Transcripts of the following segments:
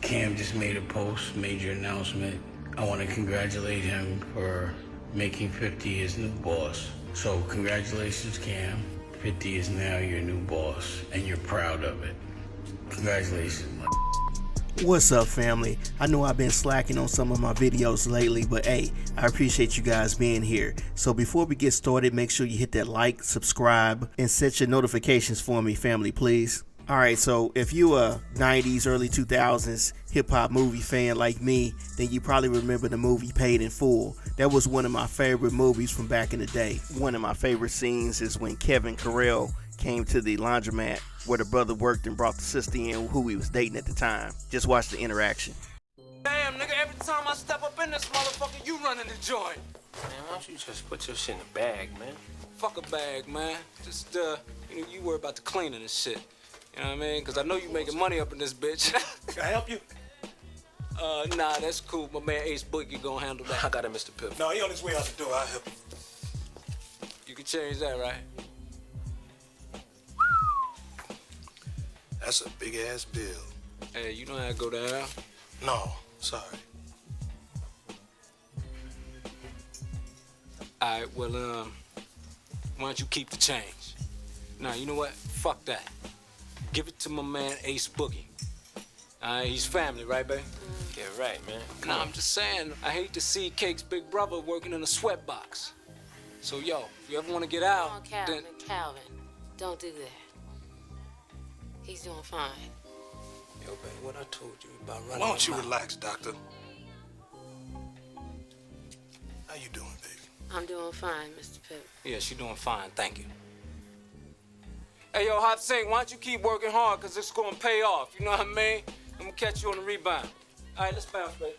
Cam just made a major announcement. I want to congratulate him for making 50 his new boss. So congratulations, Cam. 50 is now your new boss, and you're proud of it. Congratulations, What's up, family? I know I've been slacking on some of my videos lately, but hey, I appreciate you guys being here. So before we get started, make sure you hit that like, subscribe, and set your notifications for me, family, please. Alright, so if you a 90s, early 2000s hip-hop movie fan like me, then you probably remember the movie Paid in Full. That was one of my favorite movies from back in the day. One of my favorite scenes is when Kevin Carell came to the laundromat where the brother worked and brought the sister in who he was dating at the time. Just watch the interaction. Damn, nigga, every time I step up in this motherfucker, you running the joint. Man, why don't you just put your shit in the bag, man? Fuck a bag, man. Just, you worry about the cleaning and shit. You know what I mean? Because I know you making money up in this bitch. Can I help you? Nah, that's cool. My man Ace Boogie gonna handle that. I got it, Mr. Pip. No, he on his way out the door. I'll help him. You can change that, right? That's a big-ass bill. Hey, you know how to go down? No, sorry. All right, well, why don't you keep the change? Now, you know what? Fuck that. Give it to my man Ace Boogie. All right, he's family, right, babe? Yeah, right, man. Nah, I'm just saying, I hate to see Cake's big brother working in a sweatbox. So, yo, if you ever want to get out, Come on, Calvin, then... Calvin, don't do that. He's doing fine. Yo, babe, what I told you about running Why don't you my mouth. relax, doctor? How you doing, baby? I'm doing fine, Mr. Pip. Yeah, she doing fine, thank you. Hey, yo, Hot Sink, why don't you keep working hard, because it's going to pay off, you know what I mean? I'm going to catch you on the rebound. All right, let's bounce, baby.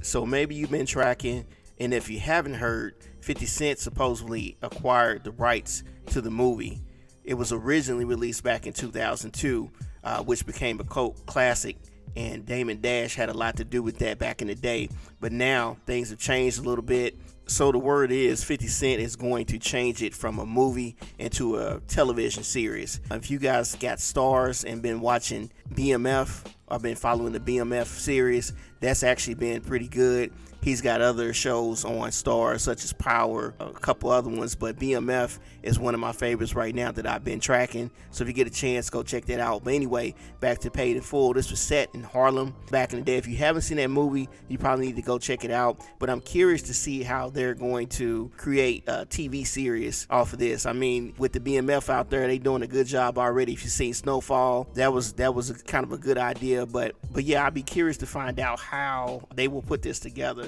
So maybe you've been tracking, and if you haven't heard, 50 Cent supposedly acquired the rights to the movie. It was originally released back in 2002, which became a cult classic, and Damon Dash had a lot to do with that back in the day. But now things have changed a little bit. So the word is 50 Cent is going to change it from a movie into a television series. If you guys got Stars and been watching BMF, or been following the BMF series, that's actually been pretty good. He's got other shows on Stars such as Power, a couple other ones, but BMF is one of my favorites right now that I've been tracking. So if you get a chance, go check that out. But anyway, back to Paid in Full. This was set in Harlem back in the day. If you haven't seen that movie, you probably need to go check it out. But I'm curious to see how they're going to create a TV series off of this. I mean, with the BMF out there, they doing a good job already. If you've seen Snowfall, that was kind of a good idea. But yeah, I'd be curious to find out how they will put this together.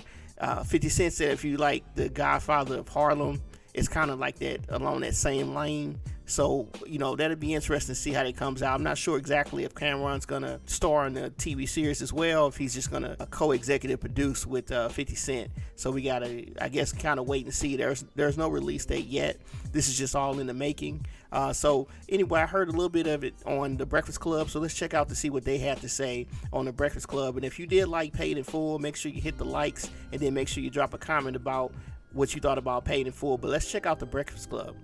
50 Cent said if you like The Godfather of Harlem, it's kind of like that, along that same lane. So, that'd be interesting to see how it comes out. I'm not sure exactly if Cameron's going to star in the TV series as well, if he's just going to co-executive produce with 50 Cent. So we got to, I guess, kind of wait and see. There's no release date yet. This is just all in the making. So anyway, I heard a little bit of it on The Breakfast Club, so let's check out to see what they had to say on The Breakfast Club. And if you did like Paid in Full, make sure you hit the likes, and then make sure you drop a comment about what you thought about Paid in Full. But let's check out The Breakfast Club.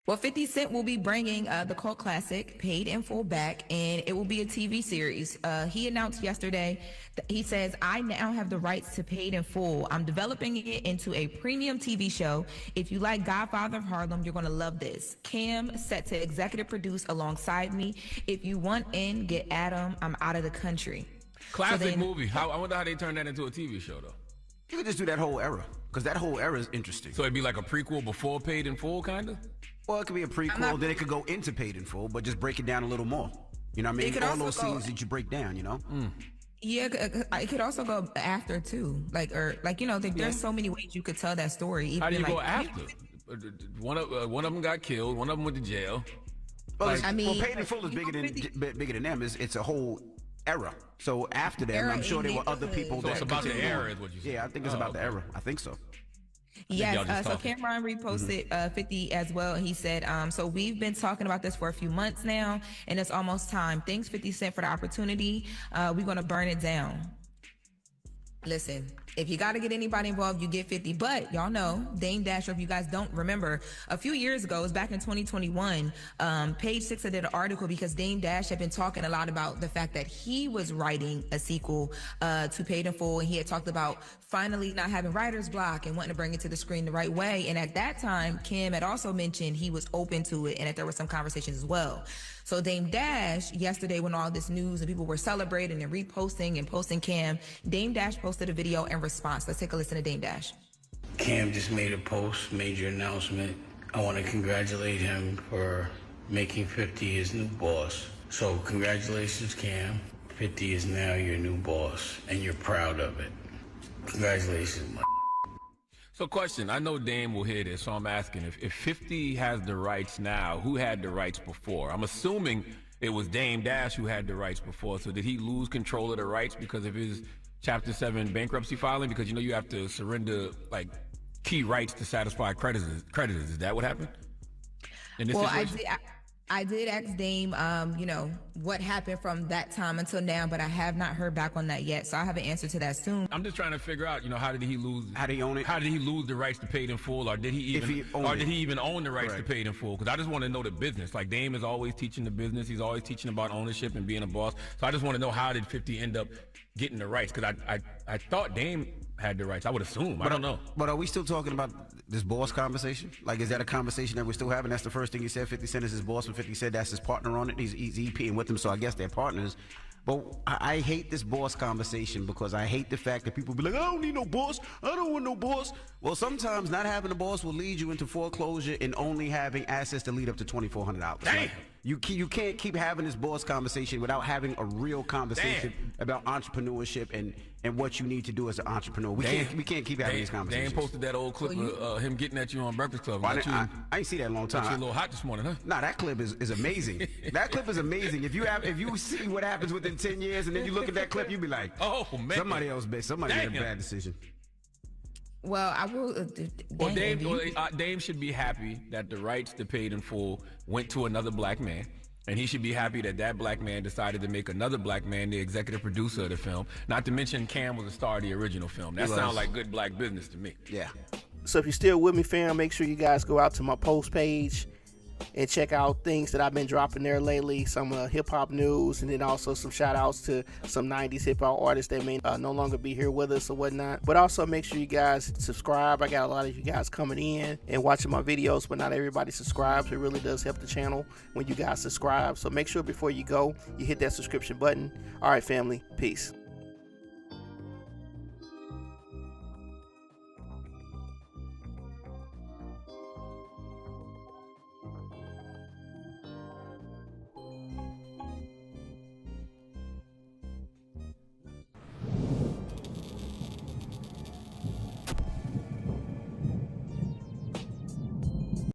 Well, 50 Cent will be bringing the cult classic Paid in Full back, and it will be a TV series. He announced yesterday that he says, I now have the rights to Paid in Full. I'm developing it into a premium TV show. If you like Godfather of Harlem, you're going to love this. Cam set to executive produce alongside me. If you want in, get Adam. I'm out of the country. Classic movie. I wonder how they turned that into a TV show, though. You could just do that whole era, because that whole era is interesting. So it'd be like a prequel before Paid in Full, kind of? Well, it could be a prequel, then it could go into Paid in Full, but just break it down a little more. You know what I mean? All those scenes that you break down, Yeah, it could also go after too. There's so many ways you could tell that story. How do you go after? One of them got killed. One of them went to jail. Well, Paid in Full is bigger than them. It's a whole era. So after them, I'm sure there were other people. So it's about the era, is what you said. Yeah, I think it's about the era. I think so. Yes, so Cameron reposted 50 as well. He said, so we've been talking about this for a few months now, and it's almost time. Thanks 50 Cent for the opportunity. We're going to burn it down. Listen, if you got to get anybody involved, you get 50. But y'all know, Dame Dash, or if you guys don't remember, a few years ago, it was back in 2021, Page Six did an article because Dame Dash had been talking a lot about the fact that he was writing a sequel to Paid in Full, and he had talked about finally not having writer's block and wanting to bring it to the screen the right way. And at that time, Kim had also mentioned he was open to it and that there were some conversations as well. So Dame Dash, yesterday when all this news and people were celebrating and reposting and posting Cam, Dame Dash posted a video in response. Let's take a listen to Dame Dash. Cam just made a post, major announcement. I want to congratulate him for making 50 his new boss. So congratulations, Cam. 50 is now your new boss, and you're proud of it. Congratulations, my. So question, I know Dame will hear this, so I'm asking, if 50 has the rights now, who had the rights before? I'm assuming it was Dame Dash who had the rights before, so did he lose control of the rights because of his Chapter 7 bankruptcy filing? Because, you know, you have to surrender, like, key rights to satisfy creditors. Is that what happened in this situation? I did ask Dame, you know, what happened from that time until now, but I have not heard back on that yet. So I have an answer to that soon. I'm just trying to figure out, you know, how did he lose? How did he own it? How did he lose the rights to Paid in Full, or did he even own the rights to Paid in Full? Because I just want to know the business. Like, Dame is always teaching the business. He's always teaching about ownership and being a boss. So I just want to know, how did 50 end up getting the rights? Because I thought Dame had the rights. I would assume. I don't know. But are we still talking about this boss conversation? Like, is that a conversation that we're still having? That's the first thing he said. 50 Cent is his boss, and 50 said that's his partner on it. He's EPing with him, so I guess they're partners. But I hate this boss conversation because I hate the fact that people be like, I don't need no boss. I don't want no boss. Well, sometimes not having a boss will lead you into foreclosure and only having assets to lead up to $2,400. Damn. You can't keep having this boss conversation without having a real conversation about entrepreneurship and what you need to do as an entrepreneur. We can't keep having these conversations. Dan posted that old clip of him getting at you on Breakfast Club. I ain't see that in a long time. Got you a little hot this morning, huh? Nah, that clip is amazing. That clip is amazing. If you see what happens within 10 years and then you look at that clip, you be like, oh man, somebody made a bad decision. Well, I will. Well, Dame should be happy that the rights to Paid in Full went to another black man. And he should be happy that that black man decided to make another black man the executive producer of the film. Not to mention Cam was the star of the original film. That sounds like good black business to me. Yeah. So if you're still with me, fam, make sure you guys go out to my post page and check out things that I've been dropping there lately, some hip-hop news, and then also some shout-outs to some 90s hip-hop artists that may no longer be here with us or whatnot. But also make sure you guys subscribe. I got a lot of you guys coming in and watching my videos, but not everybody subscribes. It really does help the channel when you guys subscribe. So make sure before you go, you hit that subscription button. All right, family. Peace.